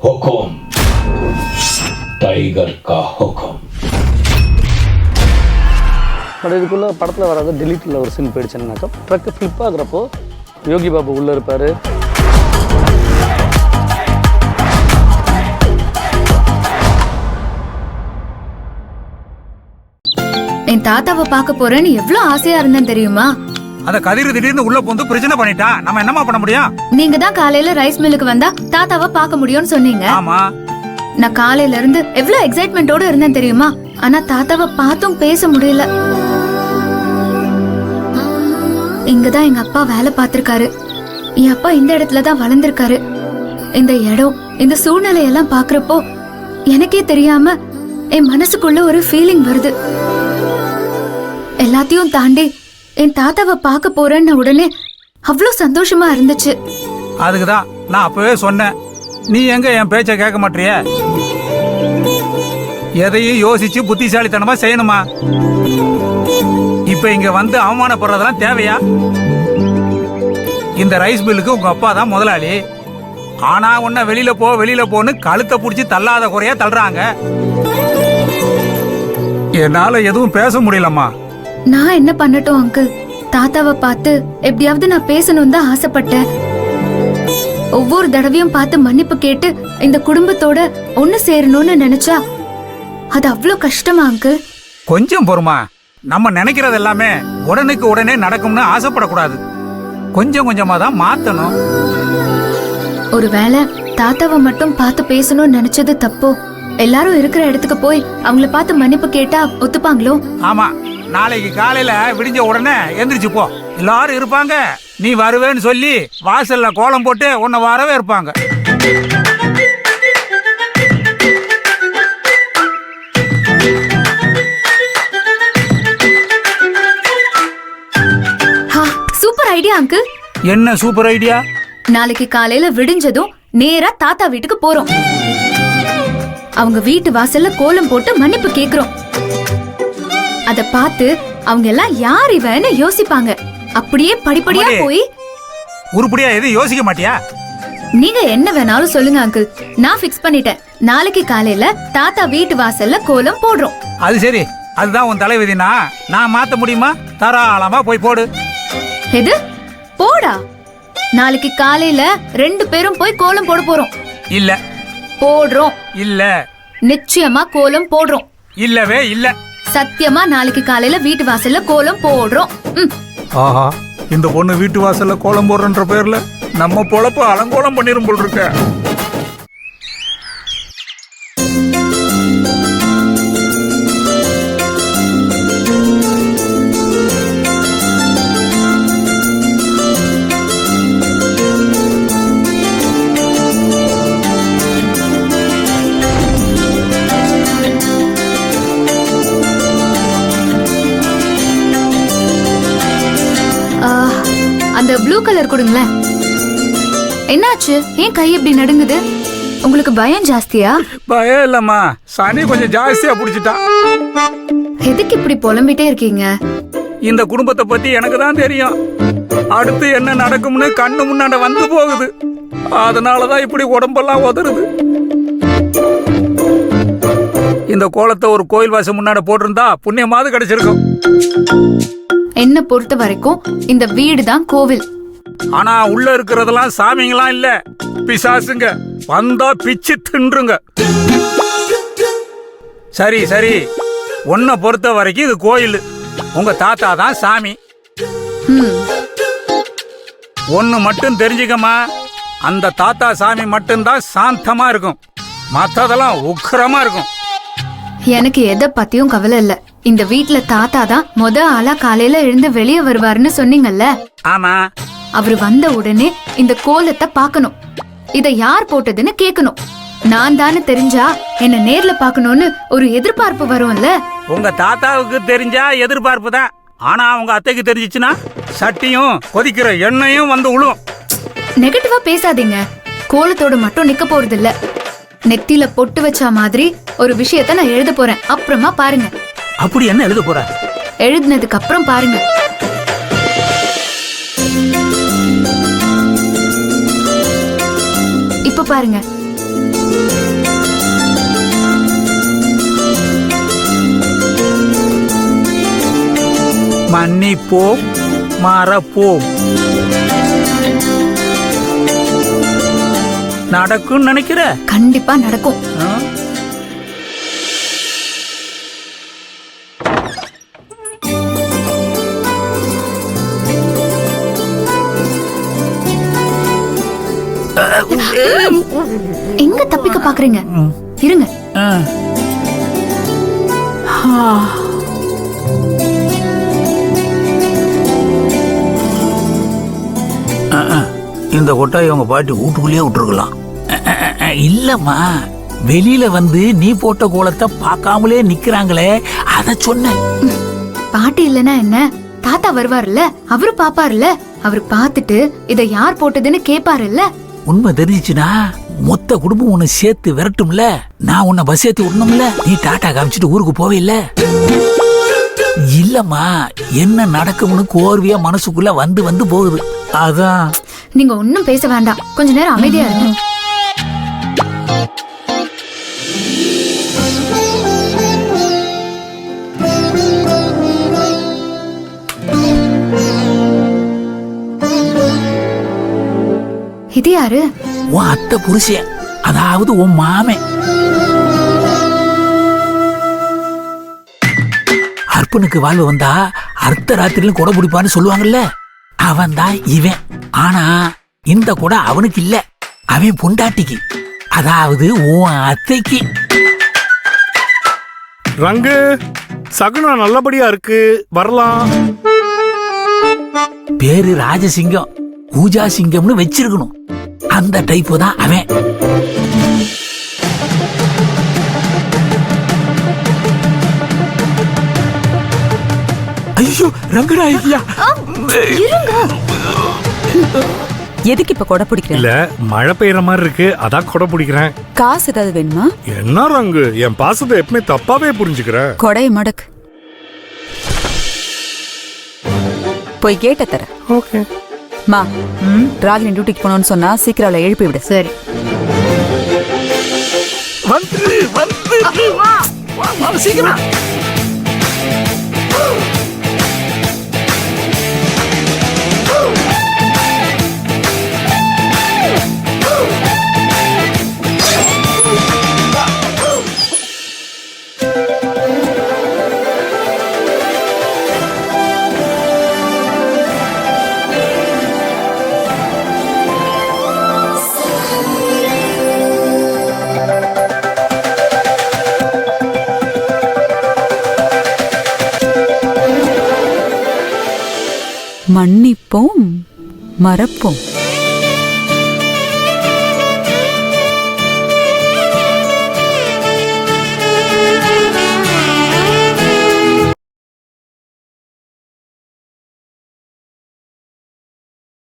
हुकुम tiger का हुकुम. But இதுக்குள்ளே படத்தில் வராது டெலிட்டில் ஒரு scene போயிடுச்சுன்னாக்கா truck flip ஆகுறப்போ Yogi Babu உள்ளே இருப்பார். என் தாத்தாவை பார்க்க போறேன்னு எவ்வளவு ஆசையா இருந்தேன் தெரியுமா? அத கதிர் திடீர்னு உள்ள போந்து பிரச்சனை பண்ணிட்டா நம்ம என்னமா பண்ண முடியும்? நீங்க தான் காலையில ரைஸ் மில்லுக்கு வந்தா தாத்தாவை பார்க்க முடியும்னு சொன்னீங்க. ஆமா, நான் காலையில இருந்து எவ்வளவு எக்ஸைட்மெண்டோட இருந்தேன் தெரியுமா? ஆனா தாத்தாவை பார்த்தும் பேச முடியல. இங்கதான் எங்க அப்பா வேலை பார்த்திருக்காரு. என் அப்பா இந்த இடத்துல தான் வளர்ந்திருக்காரு. இந்த இடம், இந்த சூழ்நிலையெல்லாம் பாக்குறப்போ எனக்கே தெரியாம என் மனசுக்குள்ள ஒரு ஃபீலிங் வருது. எல்லாத்தையும் தாண்டி என் தாத்தாவை பார்க்க போறேன்னு உடனே அவ்வளவு சந்தோஷமா இருந்துச்சு. அதுக்குதான் நான் அப்பவே சொன்னேன், நீ எங்க என் பேச்ச கேட்க மாட்டிய? எதையும் யோசிச்சு புத்திசாலித்தனமா செய்யணுமா? இப்ப இங்க வந்து அவமானப்படுறதெல்லாம் தேவையா? இந்த ரைஸ் மில்லுக்கு உங்க அப்பா தான் முதலாளி. ஆனா உன்ன வெளியில போன்னு கழுத்தை புடிச்சு தள்ளாத குறையா தள்ளுறாங்க. என்னால எதுவும் பேச முடியலம்மா. நான் என்ன பண்ணட்டும் அங்கிள்? தாத்தாவை பார்த்து எப்படியாவது நான் பேசணும் தான் ஆசைப்பட்டேன். ஒவ்வொரு தடவையும் பார்த்து மன்னிப்பு கேட்டு இந்த குடும்பத்தோட ஒண்ணு சேரணும்னு நினைச்சா அது அவ்வளவு கஷ்டமா அங்கிள்? கொஞ்சம் பொறுமா. நம்ம நினைக்கிறது எல்லாமே உடனுக்கு உடனே நடக்கும்னு ஆசைப்படக்கூடாது. கொஞ்சம் கொஞ்சமா தான் மாத்தணும். ஒருவேளை தாத்தாவை மட்டும் பார்த்து பேசணும்னு நினைச்சது தப்போ? எல்லாரும் இருக்கிற இடத்துக்கு போய் அவங்கள பார்த்து மன்னிப்பு கேட்டா ஒத்துப்பாங்களோ? ஆமா, நாளைக்கு காலையில விடிஞ்ச உடனே எந்திரிச்சு போ. எல்லாரும் இருப்பாங்க. நீ வருவேன்னு சொல்லி வாசல்ல கோலம் போட்டு உன்னை வரவே இருப்பாங்க. Super idea uncle. என்ன சூப்பர் ஐடியா? நாளைக்கு காலையில விடிஞ்சதும் நேரா தாத்தா வீட்டுக்கு போறோம். அவங்க வீட்டு வாசல்ல கோலம் போட்டு மன்னிப்பு கேக்குறோம். அத பார்த்து அவங்க எல்லாம் யார் இவன்னு யோசிப்பாங்க. அப்படியே படிப்படியா போய் உருப்படியா எதுவும் யோசிக்க மாட்டியா? நீங்க என்ன வேணாலும் சொல்லுங்க அங்கிள், நான் ஃபிக்ஸ் பண்ணிட்டேன். நாளைக்கு காலையில தாத்தா வீட்டு வாசல்ல கோலம் போடுறோம். அது சரி, அதுதான் உன் தலைவிதினா நான் மாத்த முடியுமா? தாராளமா போய் போடு. எது போடா? நாளைக்கு காலையில 2 பேரும் போய் கோலம் போட போறோம். இல்ல. போடுறோம். இல்ல. நிச்சயமா கோலம் போடுறோம். இல்லவே இல்ல. சத்தியமா நாளைக்கு காலையில வீட்டு வாசல்ல கோலம் போடுறோம். ஆஹா, இந்த பொண்ணு வீட்டு வாசல்ல கோலம் போடுறன்ற பேர்ல நம்ம பொழப்ப அலங்கோலம் பண்ணிரும் போல் இருக்க. அந்த ப்ளூ கலர் கொடுங்களேன். என்னாச்சு? ஏன் கை இப்படி நடுங்குது? உங்களுக்கு பயம் ஜாஸ்தியா? பயம் இல்லம்மா, சனி கொஞ்சம் ஜாஸ்தியா புடிச்சிட்டா. எதுக்கு இப்படி புலம்பிட்டே இருக்கீங்க? இந்த குடும்பத்தை பத்தி எனக்கு தான் தெரியும். அடுத்து என்ன நடக்கும்னு கண்ணு முன்னாடி வந்து போகுது. அதனாலதான் இப்படி உடம்பெல்லாம் உதறுது. இந்த கோலத்தை ஒரு கோயில் வாசல் முன்னாடி போட்டிருந்தா புண்ணியமாவது கிடைச்சிருக்கும். என்ன பொறுத்த வரைக்கும் இந்த வீடு தான் கோவில். ஆனா உள்ள இருக்கிறதெல்லாம் சாமிங்களாம் இல்ல, பிசாசுங்க. வந்தா பிச்சு தின்றுங்க. சரி சரி, உன்னை பொறுத்த வரைக்கும் இது கோயில், உங்க தாத்தா தான் சாமி. ஒன்னு மட்டும் தெரிஞ்சுக்கமா, அந்த தாத்தா சாமி மட்டும்தான் சாந்தமா இருக்கும், மத்ததெல்லாம் உக்கிரமா இருக்கும். எனக்கு எதை பத்தியும் கவலை இல்ல. இந்த வீட்ல தாத்தா தான் ஆளா காலையில எழுந்து வெளியே வருவாருன்னு சொன்னீங்கல்ல? ஆமா. அவரு வந்த உடனே இந்த கோலத்தை பாக்கணும். இத யார் போட்டதுன்னு கேட்கணும். நான் தானே தெரிஞ்சா என்ன நேர்ல பாக்கணும்னு ஒரு எதிர்பார்ப்பு வரும்ல? உங்க தாத்தாவுக்கு தெரிஞ்சா எதிர்பார்ப்பு தான். ஆனா உங்க அத்தைக்கு தெரிஞ்சிச்சுன்னா சட்டியும் கொதிக்கிற எண்ணெயும் வந்து உழுவும். நெகட்டிவா பேசாதீங்க. கோலத்தோட மட்டும் நிக்க போறது இல்ல. நெத்தியில பொட்டு வச்ச மாதிரி ஒரு விஷயத்த நான் எழுத போறேன். அப்புறமா பாருங்க. அப்படி என்ன எழுத போற? எழுதினதுக்கு அப்புறம் பாருங்க. இப்ப பாருங்க. மன்னிப்போம், மறப்போம். நடக்கும்னு நினைக்கிற? கண்டிப்பா நடக்கும். ஆ? எங்க தப்பிக்க பாக்குறீங்க? இருங்க. ஆ. இந்த கொட்டாய் உங்க பாட்டி வீட்டுக்குள்ளேயே விட்டுருக்கலாம். இல்லம்மா, வெளியில வந்து நீ போட்ட கோலத்தை பார்க்காமலே நிக்கிறாங்களே, அத சொன்னேன். பாட்டி இல்லனா என்ன, தாத்தா வருவாருல்ல, அவரு பாப்பாருல்ல, அவரு பாத்துட்டு இத யார் போட்டதுன்னு கேப்பாருல்ல. உண்மை தெரிஞ்சிச்சுனா மொத்த குடும்பம் உன்னை சேர்த்து விரட்டும்ல. நான் உன்னை பஸ் ஏத்தி விடணும்ல. நீ டாட்டா காமிச்சிட்டு ஊருக்கு போவே இல்ல. இல்லம்மா, என்ன நடக்கும்னு கோர்வையா மனசுக்குள்ள வந்து வந்து போகுது. அதான். நீங்க ஒன்னும் பேச வேண்டாம், கொஞ்ச நேரம் அமைதியா இருங்க. இது யாரு? உன் அத்தை புருஷன், அதாவது உன் மாமன். அர்ப்பனுக்கு வாழ்வு வந்தா அர்த்த ராத்திரிலும் கொடை பிடிப்பான்னு சொல்லுவாங்கல்ல, அவன் தான் இவன். ஆனா இந்த கொடை அவனுக்கு இல்ல, அவன் பொண்டாட்டிக்கு, அதாவது உன் அத்தைக்கு. ரங்கு, சகுனம் நல்லபடியா இருக்கு, வரலாம். பேரு ராஜசிங்கம், பூஜா சிங்கம்னு வச்சிருக்கணும். அந்த டைப்பு தான் அவன். ஐயோ ரங்கடா, ஐயா எதுக்கு இப்ப கொடை பிடிக்கிறேன்? இல்ல, மழை பெய்யற மாதிரி இருக்கு, அதான் கொடை பிடிக்கிறேன். காசு ஏதாவது வேணுமா? என்ன ரங்கு, என் பாசத்தை எப்பவுமே தப்பாவே புரிஞ்சுக்கிற. கொடைய மடக்கு. போய் கேட்ட தர. ஓகே மா, ராகினி டியூட்டிக்கு போனோம்னு சொன்னா சீக்கிரம் அவளை எழுப்பி விடு. சரி. சீக்கிரம். மன்னிப்போம், மறப்போம்.